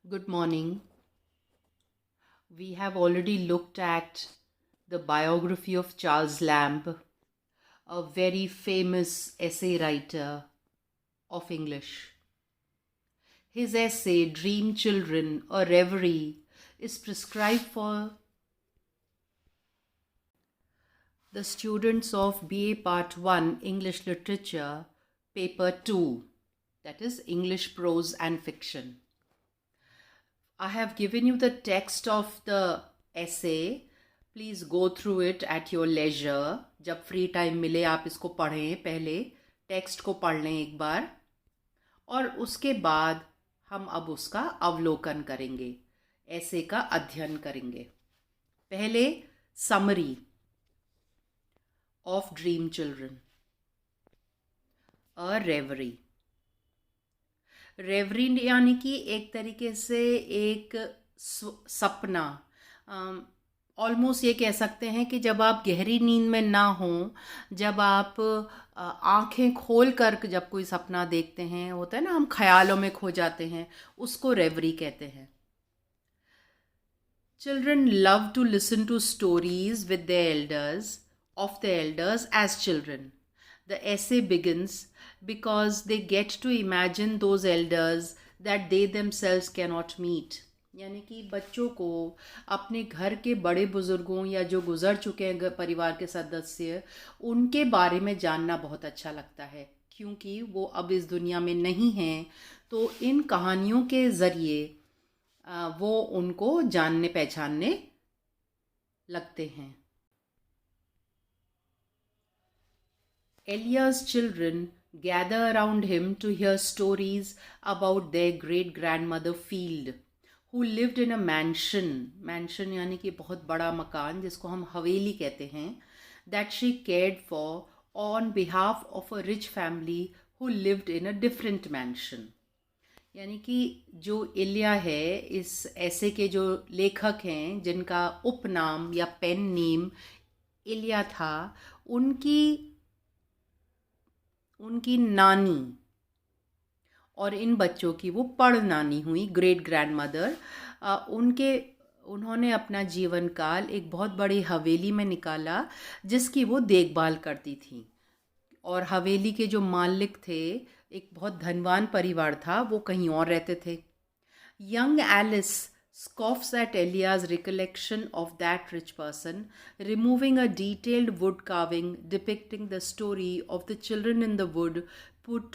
Good morning. We have already looked at the biography of Charles Lamb, a very famous essay writer of English. His essay, Dream Children, a Reverie, is prescribed for the students of BA Part 1 English Literature, Paper 2, that is English Prose and Fiction. I have given you the text of the essay. Please go through it at your leisure. जब free time मिले आप इसको पढ़ें, पहले text को पढ़ लें एक बार और उसके बाद हम अब उसका अवलोकन करेंगे, ऐसे का अध्ययन करेंगे. पहले समरी ऑफ ड्रीम चिल्ड्रन. अ रेवरी. रेवरी यानी कि एक तरीके से एक सपना. ऑलमोस्ट ये कह सकते हैं कि जब आप गहरी नींद में ना हों, जब आप आंखें खोल कर जब कोई सपना देखते हैं, होता है ना, हम ख्यालों में खो जाते हैं, उसको रेवरी कहते हैं. Children love to listen to stories with their elders, of their elders as children. The essay begins because they get to imagine those elders that they themselves cannot meet. यानी कि बच्चों को अपने घर के बड़े बुजुर्गों या जो गुजर चुके हैं परिवार के सदस्य, उनके बारे में जानना बहुत अच्छा लगता है, क्योंकि वो अब इस दुनिया में नहीं हैं. तो इन कहानियों के ज़रिए वो उनको जानने पहचानने लगते हैं. Elia's children gather around him to hear stories about their great grandmother Field, who lived in a mansion. Mansion यानी कि बहुत बड़ा मकान, जिसको हम हवेली कहते हैं. That she cared for on behalf of a rich family who lived in a different mansion. यानी कि जो इलिया है, इस ऐसे के जो लेखक हैं जिनका उपनाम या पेन नेम इलिया था, उनकी उनकी नानी और इन बच्चों की वो पड़ नानी हुई, ग्रेट ग्रैंड मदर. उन्होंने अपना जीवन काल एक बहुत बड़ी हवेली में निकाला जिसकी वो देखभाल करती थी. और हवेली के जो मालिक थे, एक बहुत धनवान परिवार था, वो कहीं और रहते थे. Young Alice scoffs at Elia's recollection of that rich person, removing a detailed wood carving depicting the story of the children in the wood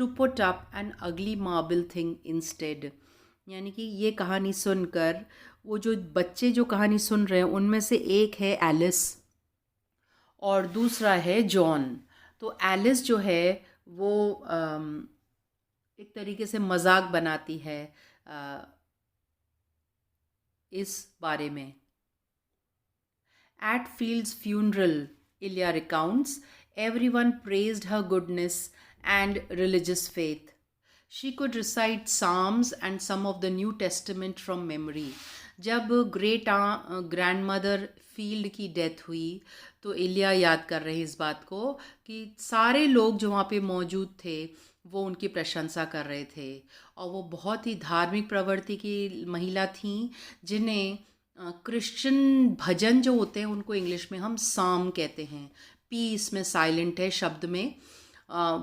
to put up an ugly marble thing instead. यानी कि ये कहानी सुनकर वो जो बच्चे जो कहानी सुन रहे हैं, उनमें से एक है एलिस और दूसरा है जॉन. तो एलिस जो है वो एक तरीके से मजाक बनाती है इस बारे में. At Field's funeral, Ilya recounts, everyone praised her goodness and religious faith. She could recite Psalms and some of the New Testament from memory. जब ग्रेट ग्रैंडमदर फील्ड की डेथ हुई तो इलिया याद कर रहे हैं इस बात को कि सारे लोग जो वहाँ पे मौजूद थे वो उनकी प्रशंसा कर रहे थे, और वो बहुत ही धार्मिक प्रवृत्ति की महिला थीं, जिन्हें क्रिश्चियन भजन जो होते हैं उनको इंग्लिश में हम साम कहते हैं. पी इसमें साइलेंट है शब्द में.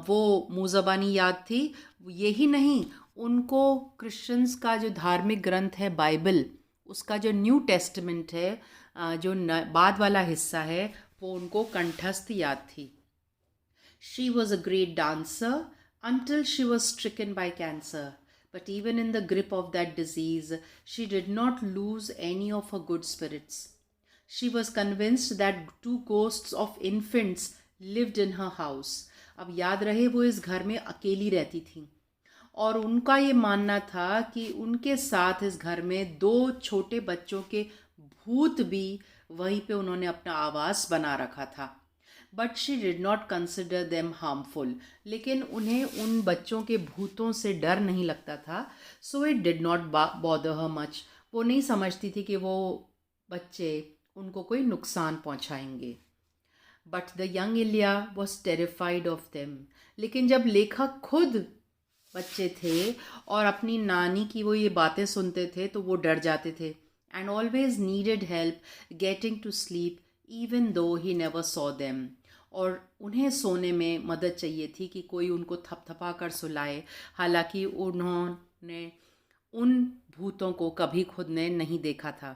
वो मुँह ज़बानी याद थी. यही नहीं, उनको क्रिश्चियंस का जो धार्मिक ग्रंथ है बाइबल, उसका जो न्यू टेस्टमेंट है, जो बाद वाला हिस्सा है, वो उनको कंठस्थ याद थी. She was a great dancer until she was stricken by cancer. But even in the grip of that disease, she did not lose any of her good spirits. She was convinced that two ghosts of infants lived in her house. अब याद रहे, वो इस घर में अकेली रहती थी और उनका ये मानना था कि उनके साथ इस घर में दो छोटे बच्चों के भूत भी वहीं पे उन्होंने अपना आवास बना रखा था. But she did not consider them harmful. लेकिन उन्हें उन बच्चों के भूतों से डर नहीं लगता था. So it did not bother her much. वो नहीं समझती थी कि वो बच्चे उनको कोई नुकसान पहुंचाएंगे. But the young Ilya was terrified of them. लेकिन जब लेखक खुद बच्चे थे और अपनी नानी की वो ये बातें सुनते थे तो वो डर जाते थे and always needed help getting to sleep even though he never saw them. और उन्हें सोने में मदद चाहिए थी कि कोई उनको थपथपा कर सुलाए, हालांकि उन्होंने उन भूतों को कभी खुद ने नहीं देखा था।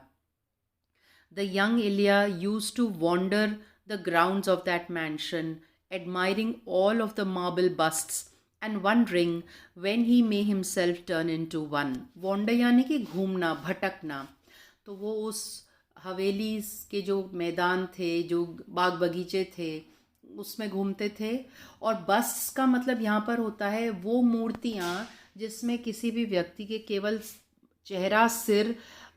The young Ilya used to wander the grounds of that mansion, admiring all of the marble busts and wondering when he may himself turn into one. Wander यानी कि घूमना, भटकना। तो वो उस हवेली के जो मैदान थे, जो बाग बगीचे थे, उसमें घूमते थे। और बस का मतलब यहाँ पर होता है वो मूर्तियाँ जिसमें किसी भी व्यक्ति के केवल चेहरा, सिर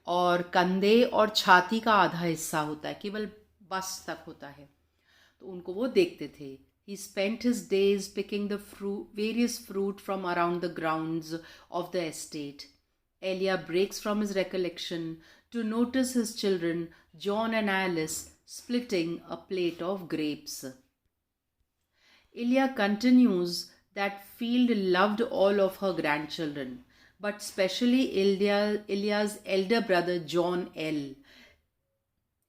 और कंधे और छाती का आधा हिस्सा होता है, केवल बस तक होता है। तो उनको वो देखते थे। He spent his days picking the various fruit from around the grounds of the estate. Elia breaks from his recollection to notice his children, John and Alice, splitting a plate of grapes. Ilya continues that Field loved all of her grandchildren, but especially Ilya's elder brother John L.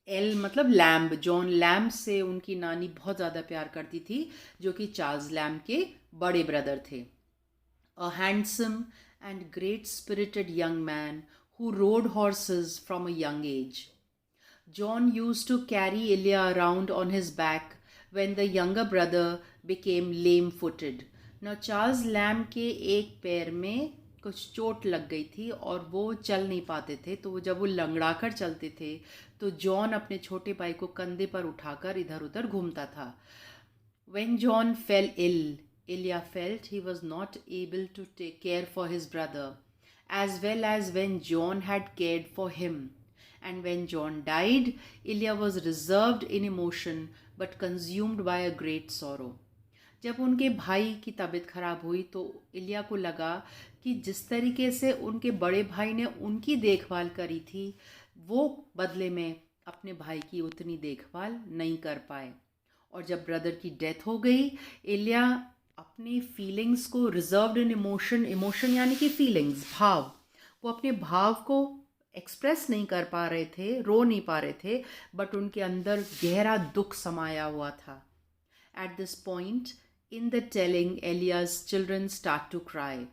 L मतलब lamb, John lamb से उनकी नानी बहुत ज़्यादा प्यार करती थी, जो कि चार्ल्स लैम्ब के बड़े ब्रदर थे। A handsome and great spirited young man who wrote horses from a young age. John used to carry Ilya around on his back when the younger brother became lame-footed. Now Charles lamb के एक पैर में कुछ चोट लग गई थी और वो चल नहीं पाते थे, तो जब वो लंगड़ा कर चलते थे तो जॉन अपने छोटे भाई को कंधे पर उठाकर इधर उधर घूमता था। When John fell ill, Ilya felt he was not able to take care for his brother as well as when John had cared for him. And when John died, Ilya was reserved in emotion but consumed by a great sorrow. जब उनके भाई की तबीयत खराब हुई तो इलिया को लगा कि जिस तरीके से उनके बड़े भाई ने उनकी देखभाल करी थी, वो बदले में अपने भाई की उतनी देखभाल नहीं कर पाए। और जब ब्रदर की डेथ हो गई, इलिया अपनी फीलिंग्स को रिजर्व्ड इन इमोशन, इमोशन यानी कि फीलिंग्स, भाव, वो अपने भाव को एक्सप्रेस नहीं कर पा रहे थे, रो नहीं पा रहे थे, बट उनके अंदर गहरा दुख समाया हुआ था। At this point in the telling, Elia's children start to cry,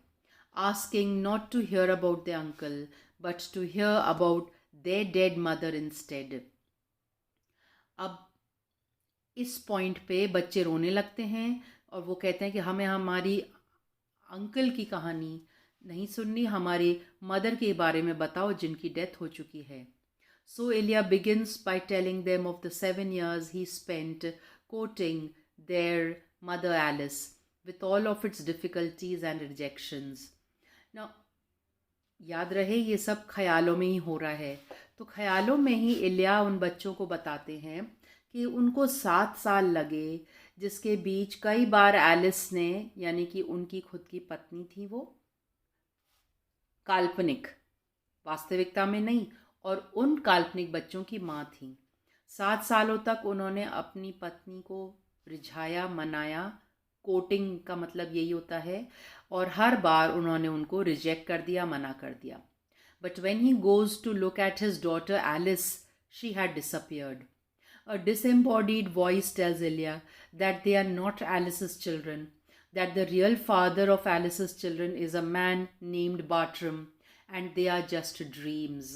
asking not to hear about their uncle, but to hear about their dead mother instead. अब इस पॉइंट पे बच्चे रोने लगते हैं और वो कहते हैं कि हमें हमारी अंकल की कहानी नहीं सुननी, हमारी मदर के बारे में बताओ जिनकी डेथ हो चुकी है। So Ilya begins by telling them of the 7 years he spent courting their mother Alice, with all of its difficulties and rejections. Now, याद रहे ये सब ख्यालों में ही हो रहा है, तो ख्यालों में ही इलिया उन बच्चों को बताते हैं कि उनको 7 साल लगे, जिसके बीच कई बार एलिस ने, यानी कि उनकी खुद की पत्नी थी, वो काल्पनिक, वास्तविकता में नहीं, और उन काल्पनिक बच्चों की माँ थी। 7 सालों तक उन्होंने अपनी पत्नी को रिझाया, मनाया, कोटिंग का मतलब यही होता है, और हर बार उन्होंने उनको रिजेक्ट कर दिया, मना कर दिया। But when he goes to look at his daughter Alice, she had disappeared. A disembodied voice tells Ilya that they are not Alice's children, that the real father of Alice's children is a man named Bartram, and they are just dreams.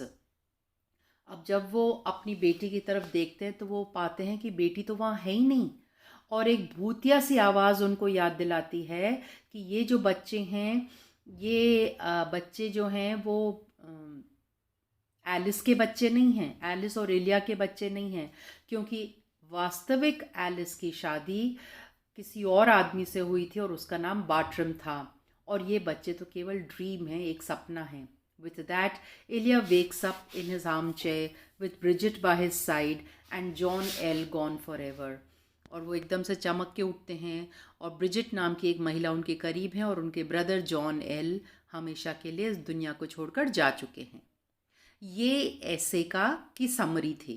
अब जब वो अपनी बेटी की तरफ देखते हैं तो वो पाते हैं कि बेटी तो वहाँ है ही नहीं, और एक भूतिया सी आवाज़ उनको याद दिलाती है कि ये जो बच्चे हैं, ये बच्चे जो हैं वो एलिस के बच्चे नहीं हैं, एलिस और इलिया के बच्चे नहीं हैं, क्योंकि वास्तविक एलिस की शादी किसी और आदमी से हुई थी और उसका नाम बार्ट्रम था, और ये बच्चे तो केवल ड्रीम है, एक सपना है। With that, Ilya wakes up in his armchair with Bridget by his side and John L. gone forever. और वो एकदम से चमक के उठते हैं, और ब्रिजिट नाम की एक महिला उनके करीब है, और उनके ब्रदर जॉन एल हमेशा के लिए इस दुनिया को छोड़कर जा चुके हैं। ये ऐसे का की समरी थी,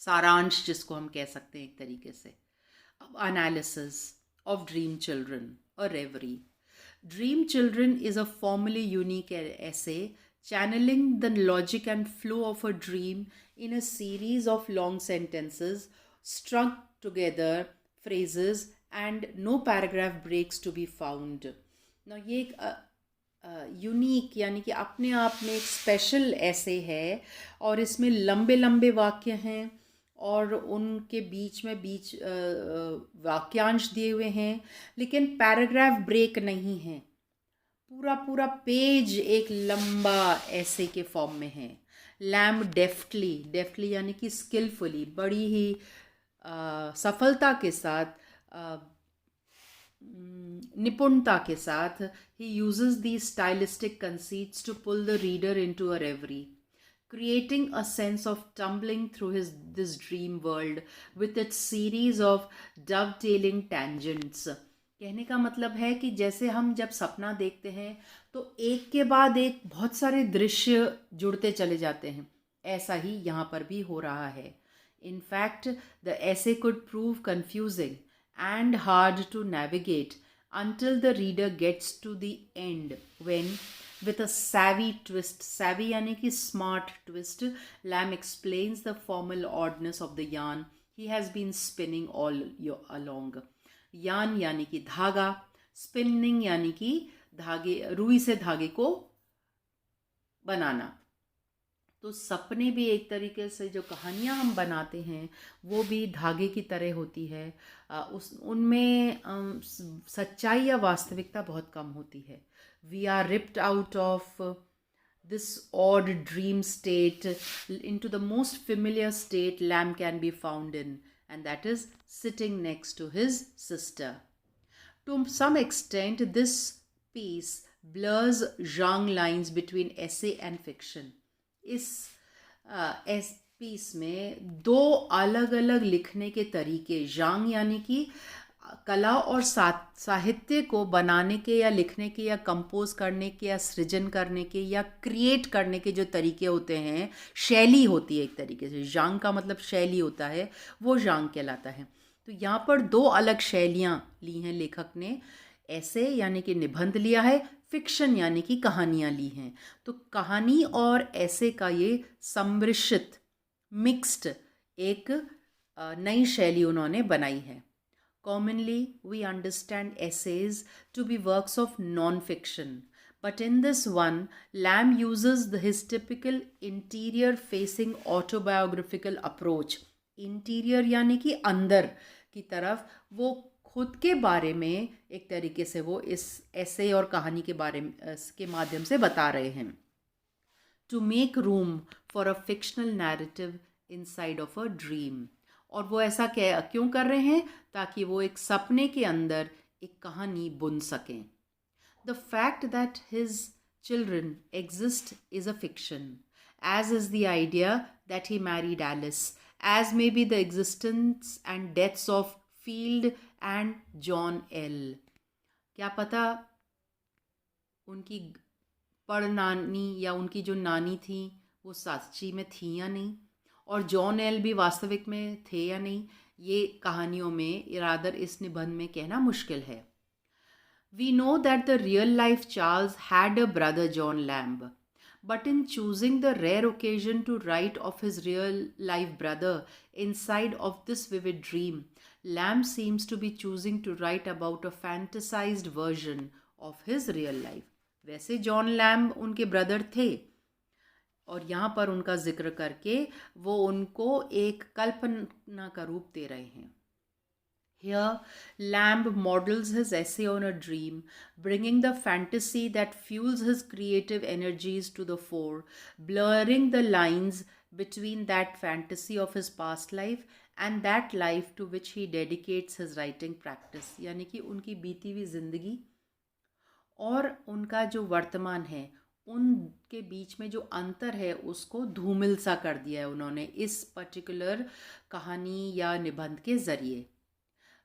सारांश जिसको हम कह सकते हैं एक तरीके से। अब एनालिसिस ऑफ ड्रीम चिल्ड्रन और रेवरी। Dream Children is a formally unique essay channeling the logic and flow of a dream in a series of long sentences, strung together phrases, and no paragraph breaks to be found. Now ये एक unique यानी कि अपने आप में एक special ऐसे है और इसमें लंबे लंबे वाक्य हैं और उनके बीच में वाक्यांश दिए हुए हैं, लेकिन पैराग्राफ ब्रेक नहीं है। पूरा पूरा पेज एक लंबा ऐसे के फॉर्म में है। लैम्ब डेफ्टली डेफ्टली यानी कि स्किलफुली, बड़ी ही सफलता के साथ, निपुणता के साथ, he uses these stylistic conceits to pull the reader into a reverie, creating a sense of tumbling through this dream world with its series of dovetailing tangents. कहने का मतलब है कि जैसे हम जब सपना देखते हैं तो एक के बाद एक बहुत सारे दृश्य जुड़ते चले जाते हैं, ऐसा ही यहाँ पर भी हो रहा है. In fact, the essay could prove confusing and hard to navigate until the reader gets to the end when, with a savvy twist, savvy यानी कि smart twist, Lamb explains the formal oddness of the yarn he has been spinning all along. Yarn यानी कि धागा, spinning यानी कि धागे, रुई से धागे को बनाना. तो सपने भी एक तरीके से जो कहानियाँ हम बनाते हैं वो भी धागे की तरह होती है. उनमें सच्चाई या वास्तविकता बहुत कम होती है. We are ripped out of this odd dream state into the most familiar state Lamb can be found in, and that is sitting next to his sister. To some extent, this piece blurs genre lines between essay and fiction. इस piece में दो अलग अलग लिखने के तरीके, जांग यानी कि कला और साहित्य को बनाने के या लिखने के या कंपोज करने के या सृजन करने के या क्रिएट करने के जो तरीके होते हैं, शैली होती है एक तरीके से. जांग का मतलब शैली होता है, वो जांग कहलाता है. तो यहाँ पर दो अलग शैलियाँ ली हैं लेखक ने. ऐसे यानी कि निबंध लिया है, फिक्शन यानी कि कहानियाँ ली हैं. तो कहानी और ऐसे का ये सम्मिश्रित मिक्स्ड एक नई शैली उन्होंने बनाई है. Commonly, we understand essays to be works of non-fiction, but in this one, Lamb uses his typical interior-facing autobiographical approach. Interior यानी कि अंदर की तरफ, वो खुद के बारे में एक तरीके से वो इस ऐसे और कहानी के बारे में के माध्यम से बता रहे हैं. To make room for a fictional narrative inside of a dream. और वो ऐसा क्यों कर रहे हैं? ताकि वो एक सपने के अंदर एक कहानी बुन सकें. The fact that his children exist is a fiction, as is the idea that he married Alice, as may be the existence and deaths of Field and John L. क्या पता उनकी परनानी या उनकी जो नानी थी वो सच्ची में थी या नहीं, और जॉन एल भी वास्तविक में थे या नहीं, ये कहानियों में इरादर इस निबंध में कहना मुश्किल है. We know that the real life Charles had a brother John Lamb, but in choosing the rare occasion to write of his real life brother inside of this vivid dream, Lamb seems to be choosing to write about a fantasized version of his real life. वैसे John lamb उनके brother थे और यहाँ पर उनका जिक्र करके वो उनको एक कल्पना का रूप दे रहे हैं. Here, Lamb models his essay on a dream, bringing the fantasy that fuels his creative energies to the fore, blurring the lines between that fantasy of his past life and that life to which he dedicates his writing practice. यानी कि उनकी बीती हुई जिंदगी और उनका जो वर्तमान है उनके बीच में जो अंतर है उसको धूमिल सा कर दिया है उन्होंने इस पर्टिकुलर कहानी या निबंध के ज़रिए.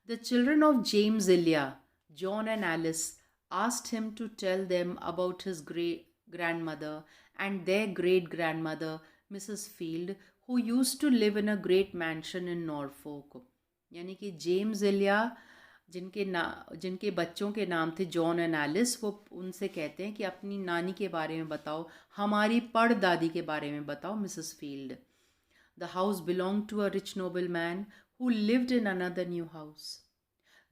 The children of James Ilya, John and Alice, asked him to tell them about his great-grandmother and their great-grandmother, Mrs. Field, who used to live in a great mansion in Norfolk. यानी कि James इलिया जिनके बच्चों के नाम थे John and Alice, वो उनसे कहते हैं कि अपनी नानी के बारे में बताओ, हमारी पड़दादी के बारे में बताओ, Mrs Field. The house belong to a rich noble man who lived in another new house.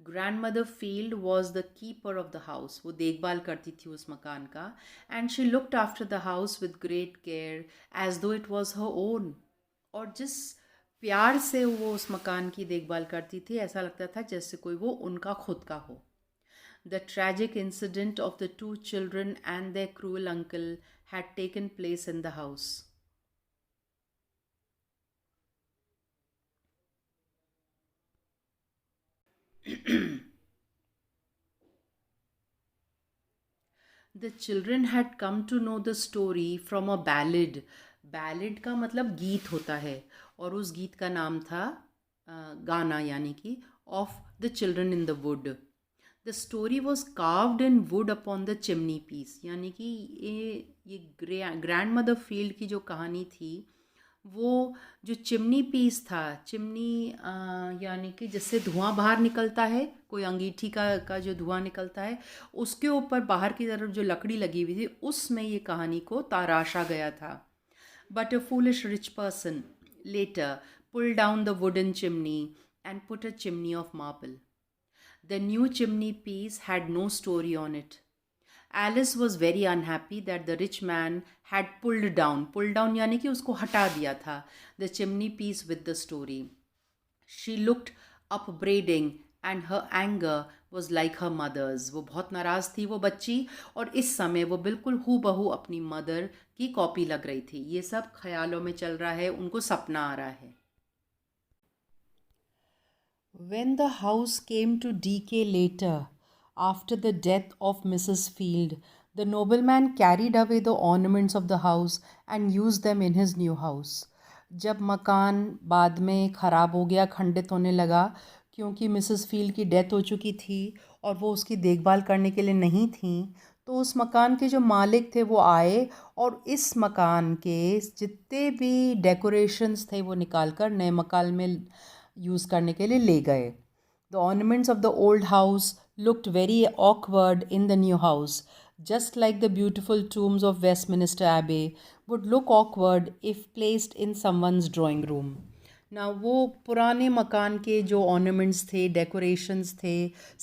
Grandmother Field was the keeper of the house, वो देखभाल करती थी उस मकान का। And she looked after the house with great care as though it was her own. और जिस प्यार से वो उस मकान की देखभाल करती थी, ऐसा लगता था जैसे कोई वो उनका खुद का हो। The tragic incident of the two children and their cruel uncle had taken place in the house. The children had come to know the story from a ballad. Ballad का मतलब गीत होता है, और उस गीत का नाम था गाना, यानी कि of the children in the wood. The story was carved in wood upon the chimney piece, यानी कि ये ग्रैंड मदर फील्ड की जो कहानी थी, वो जो चिमनी पीस था, चिमनी यानी कि जिससे धुआं बाहर निकलता है, कोई अंगीठी का जो धुआं निकलता है, उसके ऊपर बाहर की तरफ जो लकड़ी लगी हुई थी, उसमें ये कहानी को तराशा गया था। But a foolish rich person later pull down the wooden chimney and put a chimney of marble. The new chimney piece had no story on it. Alice was very unhappy that the rich man had pulled down यानी कि उसको हटा दिया था, the chimney piece with the story. She looked upbraiding and her anger was like her mother's. वो बहुत नाराज़ थी वो बच्ची, और इस समय वो बिल्कुल हूबहू अपनी मदर की कॉपी लग रही थी। ये सब ख्यालों में चल रहा है, उनको सपना आ रहा है। When the house came to decay later, after the death of Mrs. Field, the nobleman carried away the ornaments of the house and used them in his new house. जब मकान बाद में ख़राब हो गया, खंडित होने लगा, क्योंकि मिसेस फील्ड की डेथ हो चुकी थी और वो उसकी देखभाल करने के लिए नहीं थी, तो उस मकान के जो मालिक थे वो आए और इस मकान के जितने भी डेकोरेशंस थे वो निकाल कर नए मकान में यूज़ करने के लिए ले गए। The ornaments of the old house looked very awkward in the new house, just like the beautiful tombs of Westminster Abbey would look awkward if placed in someone's drawing room. ना वो पुराने मकान के जो ऑर्नामेंट्स थे, decorations थे,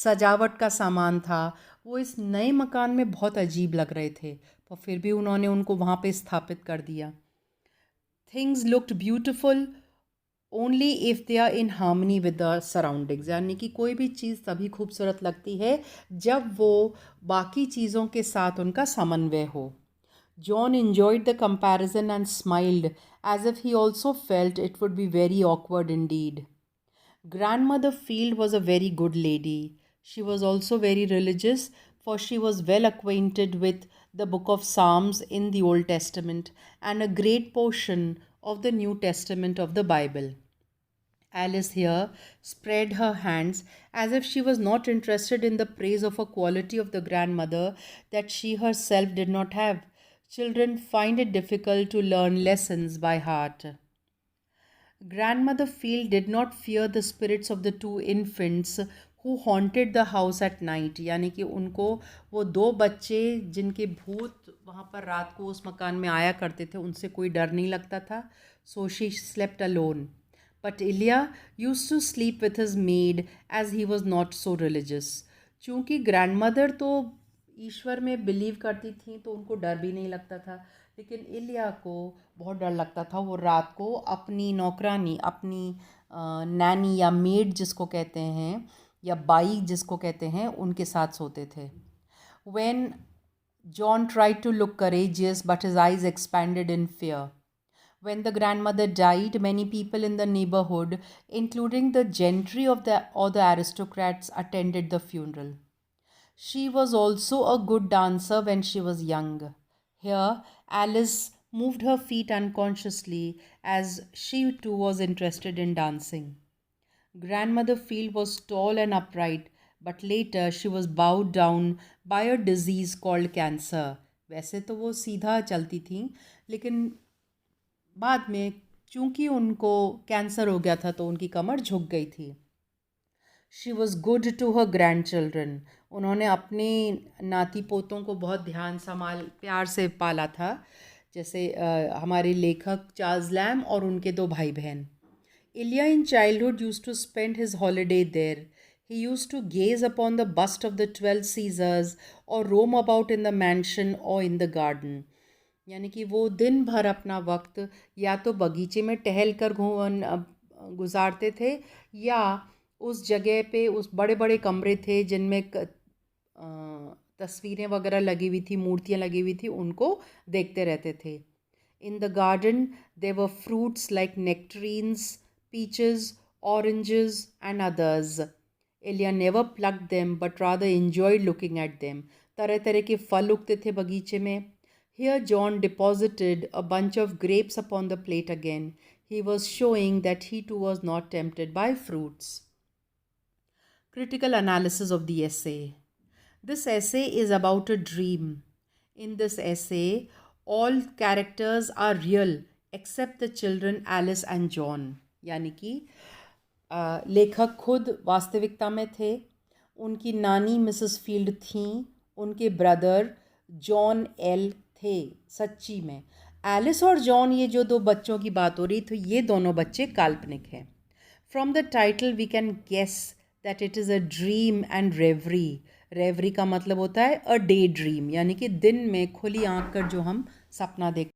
सजावट का सामान था, वो इस नए मकान में बहुत अजीब लग रहे थे, पर फिर भी उन्होंने उनको वहाँ पे स्थापित कर दिया। Things looked beautiful only if they are in harmony with the surroundings, यानी कि कोई भी चीज़ तभी खूबसूरत लगती है जब वो बाकी चीज़ों के साथ उनका समन्वय हो। John enjoyed the comparison and smiled as if he also felt it would be very awkward indeed. Grandmother Field was a very good lady. She was also very religious, for she was well acquainted with the book of Psalms in the Old Testament and a great portion of the New Testament of the Bible. Alice here spread her hands as if she was not interested in the praise of a quality of the grandmother that she herself did not have. Children find it difficult to learn lessons by heart. Grandmother Field did not fear the spirits of the two infants who haunted the house at night, यानी कि उनको वो दो बच्चे जिनके भूत वहाँ पर रात को उस मकान में आया करते थे, उनसे कोई डर नहीं लगता था. So she slept alone. But Ilya used to sleep with his maid as he was not so religious. चूँकि ग्रैंडमदर तो ईश्वर में बिलीव करती थी तो उनको डर भी नहीं लगता था, लेकिन इलिया को बहुत डर लगता था. वो रात को अपनी नौकरानी, अपनी नैनी या मेड जिसको कहते हैं, या बाई जिसको कहते हैं, उनके साथ सोते थे. When John tried to look courageous, but his eyes expanded in fear. When the grandmother died, many people in the neighborhood, including the gentry of the aristocrats, attended the funeral. She was also a good dancer when she was young. Here, Alice moved her feet unconsciously as she too was interested in dancing. Grandmother Field was tall and upright, but later she was bowed down by a disease called cancer. वैसे तो वो सीधा चलती थी, लेकिन बाद में चूंकि उनको कैंसर हो गया था तो उनकी कमर झुक गई थी. She was good to her grandchildren, उन्होंने अपने नाती पोतों को बहुत ध्यान संभाल प्यार से पाला था, जैसे हमारे लेखक चार्ल्स लैम और उनके दो भाई बहन. Ilya in childhood used to spend his holiday there. He used to gaze upon the bust of the 12 Caesars or roam about in the mansion or in the garden. यानी कि वो दिन भर अपना वक्त या तो बगीचे में टहल कर गुजारते थे, या उस जगह पे उस बड़े बड़े कमरे थे जिनमें तस्वीरें वगैरह लगी हुई थी, मूर्तियाँ लगी हुई थी, उनको देखते रहते थे. In the garden, there were fruits like nectarines, peaches, oranges, and others. Ilya never plucked them but rather enjoyed looking at them. तरह तरह के फल उगते थे बगीचे में. Here John deposited a bunch of grapes upon the plate again. He was showing that he too was not tempted by fruits. Critical analysis of the essay. This essay is about a dream. In this essay, all characters are real except the children Alice and John. यानी कि लेखक खुद वास्तविकता में थे, उनकी नानी Mrs field थीं, उनके ब्रदर जॉन एल थे सच्ची में. एलिस और जॉन, ये जो दो बच्चों की बात हो रही, तो ये दोनों बच्चे काल्पनिक हैं. From the title we can guess that it is a dream and reverie. Reverie का मतलब होता है अ डे ड्रीम, यानी कि दिन में खुली आंख कर जो हम सपना देख